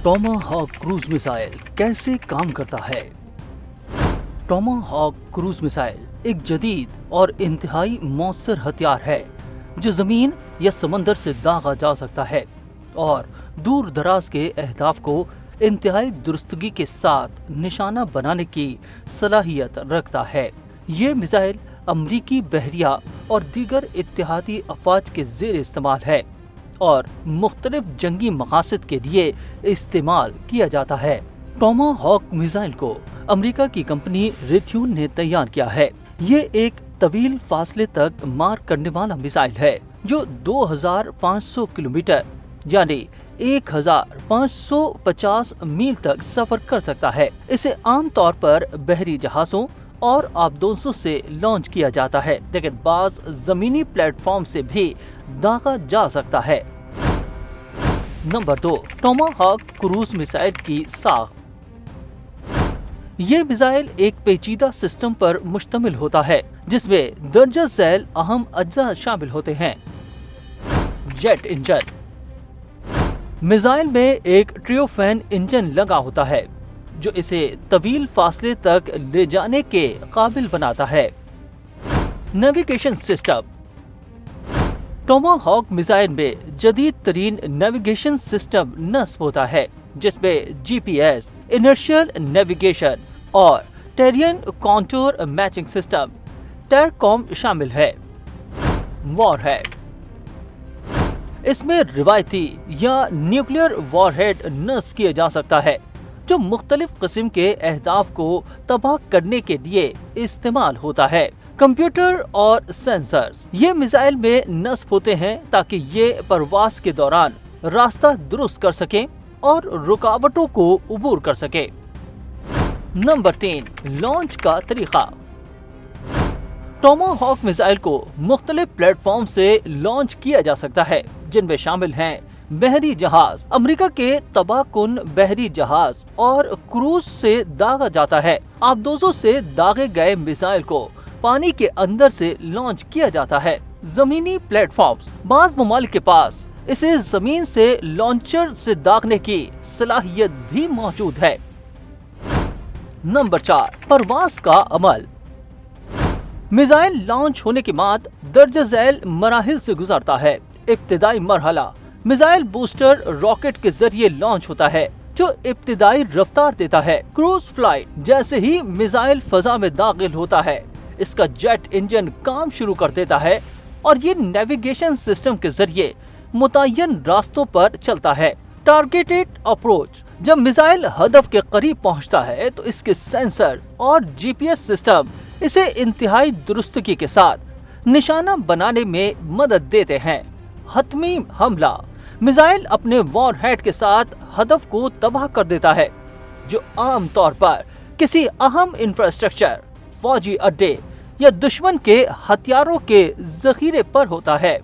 Tomahawk cruise missile कैसे काम करता है? टोमाहॉक क्रूज मिसाइल एक जदीद और इंतहाई मौसर हथियार है जो जमीन या समंदर से दागा जा सकता है और दूर दराज के अहदाफ को इंतहाई दुरुस्तगी के साथ निशाना बनाने की सलाहियत रखता है। ये मिसाइल अमरीकी बहरिया और दीगर इत्तेहादी अफवाज के ज़ेर इस्तेमाल है और मुख्तलिफ जंगी मकासद के लिए इस्तेमाल किया जाता है। टोमाहॉक मिसाइल को अमेरिका की कंपनी रिथ्यून ने तैयार किया है। ये एक तवील फासले तक मार करने वाला मिसाइल है जो 2500 किलोमीटर यानी 1550 मील तक सफर कर सकता है। इसे आमतौर पर बहरी जहाजों और आबदोजों से लॉन्च किया जाता है, लेकिन बाज जमीनी प्लेटफॉर्म से भी दागा जा सकता है। नंबर 2, टोमाहॉक क्रूज मिसाइल की साख। ये मिसाइल एक पेचीदा सिस्टम पर मुश्तमिल होता है जिसमें दर्जा झैल अहम अज्जा शामिल होते हैं। Jet engine. मिसाइल में एक ट्रियोफैन इंजन लगा होता है जो इसे तवील फासले तक ले जाने के काबिल बनाता है। Navigation system. टोमाहॉक मिसाइल में जदीद तरीन नेविगेशन सिस्टम नस्ब होता है जिसमें जीपीएस, इनर्शियल नेविगेशन और टेरियन कॉन्टूर मैचिंग सिस्टम टेरकॉम शामिल है। वॉरहेड। इसमें रिवायती या न्यूक्लियर वॉरहेड नस्ब किया जा सकता है जो मुख्तलिफ किस्म के अहदाफ को तबाह करने के लिए इस्तेमाल होता है। कंप्यूटर और सेंसर्स। ये मिसाइल में नस्ब होते हैं ताकि ये परवाज के दौरान रास्ता दुरुस्त कर सकें और रुकावटों को उबूर कर सके। नंबर 3, लॉन्च का तरीका। टोमाहॉक मिसाइल को मुख्तलिफ प्लेटफॉर्म से लॉन्च किया जा सकता है जिनमें शामिल हैं बहरी जहाज, अमेरिका के तबाहकुन बहरी जहाज और क्रूज से दागा जाता है। आबदोजों से दागे गए मिसाइल को पानी के अंदर से लॉन्च किया जाता है। जमीनी प्लेटफॉर्म्स। बाज ममालिक के पास इसे जमीन से लॉन्चर से दागने की सलाहियत भी मौजूद है। नंबर 4, परवाज का अमल। मिसाइल लॉन्च होने के बाद दर्ज झैल मराहिल से गुजरता है। इब्तिदाई मरहला मिसाइल बूस्टर रॉकेट के जरिए लॉन्च होता है जो इब्तिदाई रफ्तार देता है। Cruise flight. जैसे ही मिसाइल फजा में दाखिल होता है इसका जेट इंजन काम शुरू कर देता है और ये नेविगेशन सिस्टम के जरिए मुतय्यन रास्तों पर चलता है। Targeted approach. जब मिसाइल हदफ के करीब पहुंचता है तो इसके सेंसर और जीपीएस सिस्टम इसे इंतहाई दुरुस्तगी के साथ निशाना बनाने में मदद देते हैं। हतमी हमला। मिसाइल अपने वॉरहेड के साथ हदफ को तबाह कर देता है जो आम तौर पर किसी अहम इंफ्रास्ट्रक्चर, फौजी अड्डे या दुश्मन के हथियारों के जखीरे पर होता है।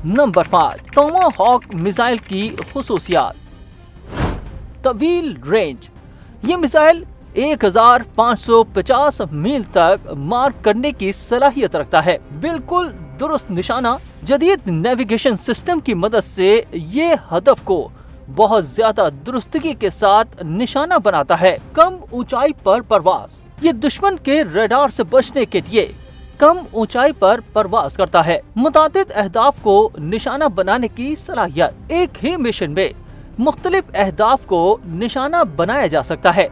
नंबर 5, टोमाहॉक मिसाइल की खुसूसियात। तवील रेंज। ये मिसाइल 1550 मील तक मार करने की सलाहियत रखता है। बिल्कुल दुरुस्त निशाना। जदीद नेविगेशन सिस्टम की मदद से ये हदफ को बहुत ज्यादा दुरुस्तगी के साथ निशाना बनाता है। कम ऊंचाई पर परवाज। ये दुश्मन के रडार से बचने के लिए कम ऊंचाई पर परवाज करता है। मुतादिद अहदाफ को निशाना बनाने की सलाहियत। एक ही मिशन में मुख्तलिफ अहदाफ को निशाना बनाया जा सकता है।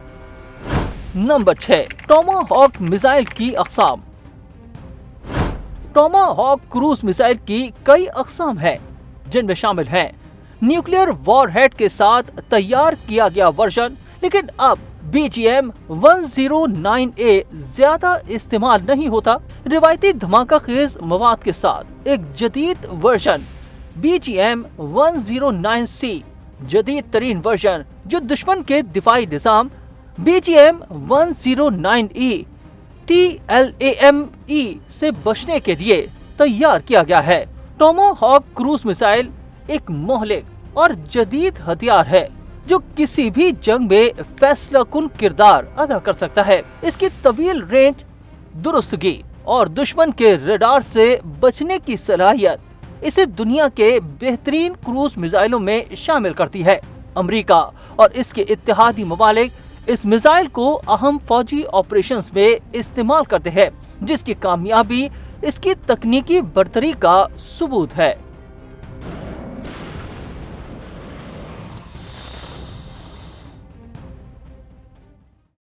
नंबर 6, टोमाहॉक मिसाइल की अक़साम। टोमाहॉक क्रूज मिसाइल की कई अक़साम हैं जिनमें शामिल हैं न्यूक्लियर वॉरहेड के साथ तैयार किया गया वर्जन, लेकिन अब BGM-109A ज्यादा इस्तेमाल नहीं होता। रिवायती धमाका खेज मवाद के साथ एक जदीद वर्जन BGM-109C, जदीद तरीन वर्जन जो दुश्मन के दिफाई निज़ाम BGM-109E TLAME से बचने के लिए तैयार किया गया है। टोमाहॉक क्रूज मिसाइल एक मोहलिक और जदीद हथियार है जो किसी भी जंग में फैसलाकुन किरदार अदा कर सकता है। इसकी तवील रेंज, दुरुस्तगी और दुश्मन के रडार से बचने की सलाहियत इसे दुनिया के बेहतरीन क्रूज मिसाइलों में शामिल करती है। امریکہ اور اس کے اتحادی ممالک اس میزائل کو اہم فوجی آپریشنز میں استعمال کرتے ہیں، جس کی کامیابی اس کی تکنیکی برتری کا ثبوت ہے۔